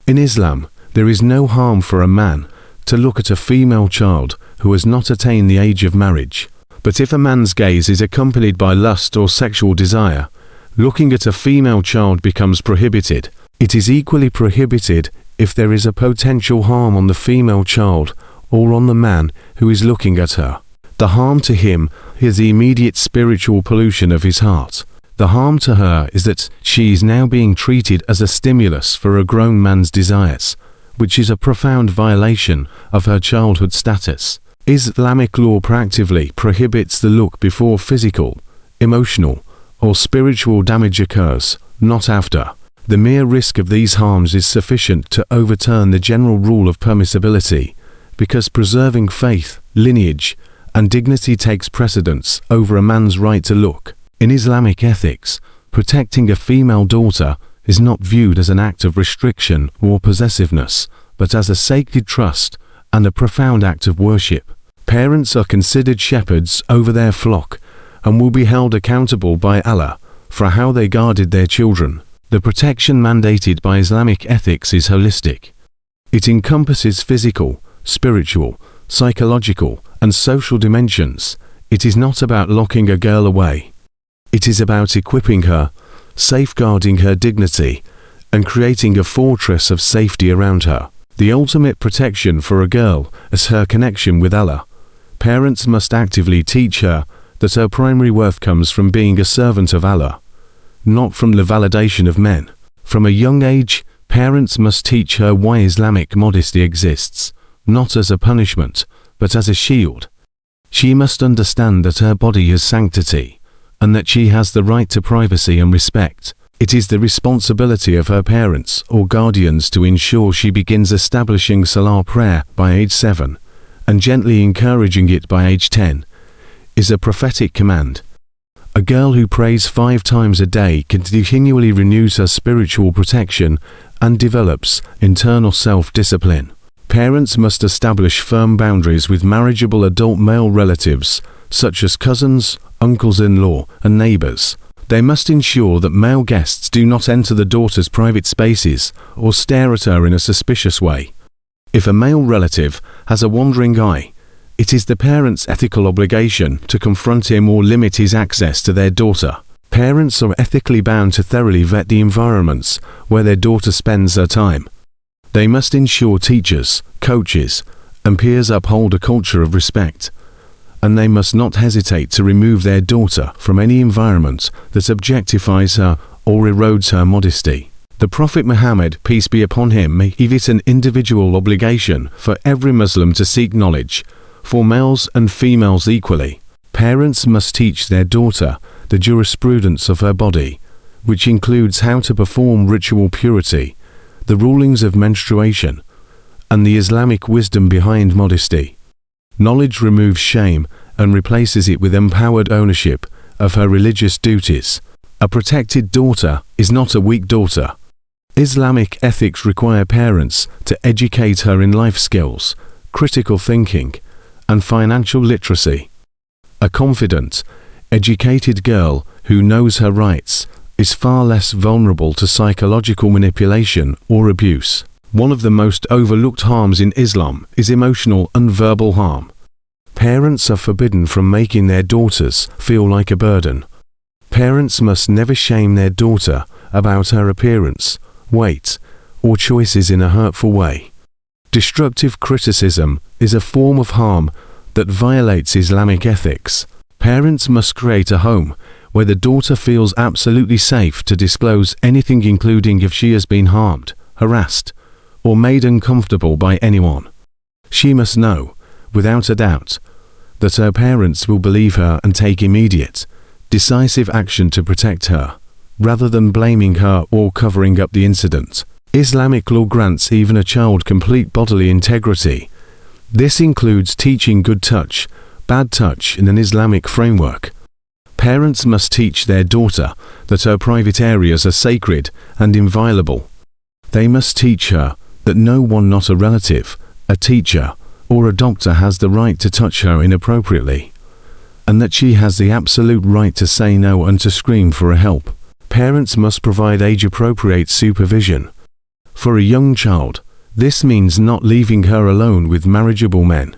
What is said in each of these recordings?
In Islam, there is no harm for a man to look at a female child who has not attained the age of marriage. But if a man's gaze is accompanied by lust or sexual desire, looking at a female child becomes prohibited. It is equally prohibited if there is a potential harm on the female child or on the man who is looking at her. The harm to him is the immediate spiritual pollution of his heart. The harm to her is that she is now being treated as a stimulus for a grown man's desires, which is a profound violation of her childhood status. Islamic law proactively prohibits the look before physical, emotional, or spiritual damage occurs, not after. The mere risk of these harms is sufficient to overturn the general rule of permissibility, because preserving faith, lineage, and dignity takes precedence over a man's right to look. In Islamic ethics, protecting a female daughter is not viewed as an act of restriction or possessiveness, but as a sacred trust and a profound act of worship. Parents are considered shepherds over their flock and will be held accountable by Allah for how they guarded their children. The protection mandated by Islamic ethics is holistic. It encompasses physical, spiritual, psychological, and social dimensions. It is not about locking a girl away. It is about equipping her, safeguarding her dignity, and creating a fortress of safety around her. The ultimate protection for a girl is her connection with Allah. Parents must actively teach her that her primary worth comes from being a servant of Allah, not from the validation of men. From a young age, parents must teach her why Islamic modesty exists, not as a punishment, but as a shield. She must understand that her body has sanctity, and that she has the right to privacy and respect. It is the responsibility of her parents or guardians to ensure she begins establishing Salah prayer by age 7, and gently encouraging it by age 10, is a prophetic command. A girl who prays 5 times a day continually renews her spiritual protection and develops internal self-discipline. Parents must establish firm boundaries with marriageable adult male relatives, such as cousins, uncles-in-law, and neighbors. They must ensure that male guests do not enter the daughter's private spaces or stare at her in a suspicious way. If a male relative has a wandering eye, it is the parent's ethical obligation to confront him or limit his access to their daughter. Parents are ethically bound to thoroughly vet the environments where their daughter spends her time. They must ensure teachers, coaches, and peers uphold a culture of respect, and they must not hesitate to remove their daughter from any environment that objectifies her or erodes her modesty. The Prophet Muhammad, peace be upon him, gave it an individual obligation for every Muslim to seek knowledge, for males and females equally. Parents must teach their daughter the jurisprudence of her body, which includes how to perform ritual purity, the rulings of menstruation, and the Islamic wisdom behind modesty. Knowledge removes shame and replaces it with empowered ownership of her religious duties. A protected daughter is not a weak daughter. Islamic ethics require parents to educate her in life skills, critical thinking, and financial literacy. A confident, educated girl who knows her rights is far less vulnerable to psychological manipulation or abuse. One of the most overlooked harms in Islam is emotional and verbal harm. Parents are forbidden from making their daughters feel like a burden. Parents must never shame their daughter about her appearance, weight, or choices in a hurtful way. Destructive criticism is a form of harm that violates Islamic ethics. Parents must create a home where the daughter feels absolutely safe to disclose anything, including if she has been harmed, harassed, or made uncomfortable by anyone. She must know, without a doubt, that her parents will believe her and take immediate, decisive action to protect her, rather than blaming her or covering up the incident. Islamic law grants even a child complete bodily integrity. This includes teaching good touch, bad touch in an Islamic framework. Parents must teach their daughter that her private areas are sacred and inviolable. They must teach her that no one, not a relative, a teacher, or a doctor has the right to touch her inappropriately, and that she has the absolute right to say no and to scream for help. Parents must provide age-appropriate supervision. For a young child, this means not leaving her alone with marriageable men.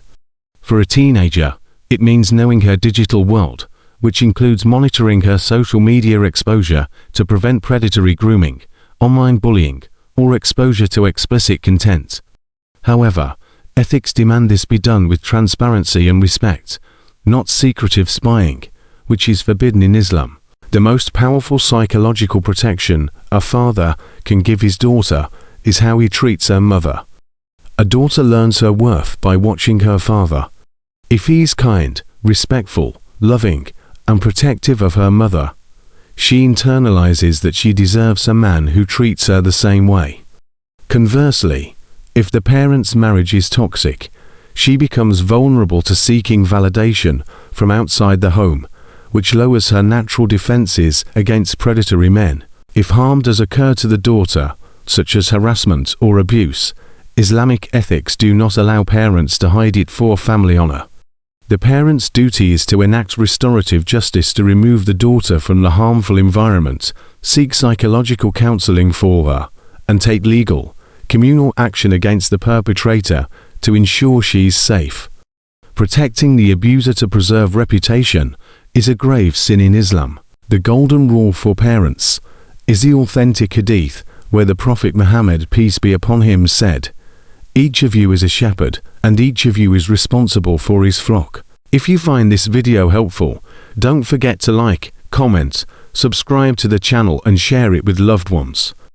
For a teenager, it means knowing her digital world, which includes monitoring her social media exposure to prevent predatory grooming, online bullying, or exposure to explicit content. However, ethics demand this be done with transparency and respect, not secretive spying, which is forbidden in Islam. The most powerful psychological protection a father can give his daughter is how he treats her mother. A daughter learns her worth by watching her father. If he is kind, respectful, loving, and protective of her mother, she internalizes that she deserves a man who treats her the same way. Conversely, if the parent's marriage is toxic, she becomes vulnerable to seeking validation from outside the home, which lowers her natural defenses against predatory men. If harm does occur to the daughter, such as harassment or abuse, Islamic ethics do not allow parents to hide it for family honor. The parent's duty is to enact restorative justice to remove the daughter from the harmful environment, seek psychological counseling for her, and take legal, communal action against the perpetrator to ensure she is safe. Protecting the abuser to preserve reputation is a grave sin in Islam. The golden rule for parents is the authentic hadith where the Prophet Muhammad, peace be upon him, said, "Each of you is a shepherd, and each of you is responsible for his flock." If you find this video helpful, don't forget to like, comment, subscribe to the channel and share it with loved ones.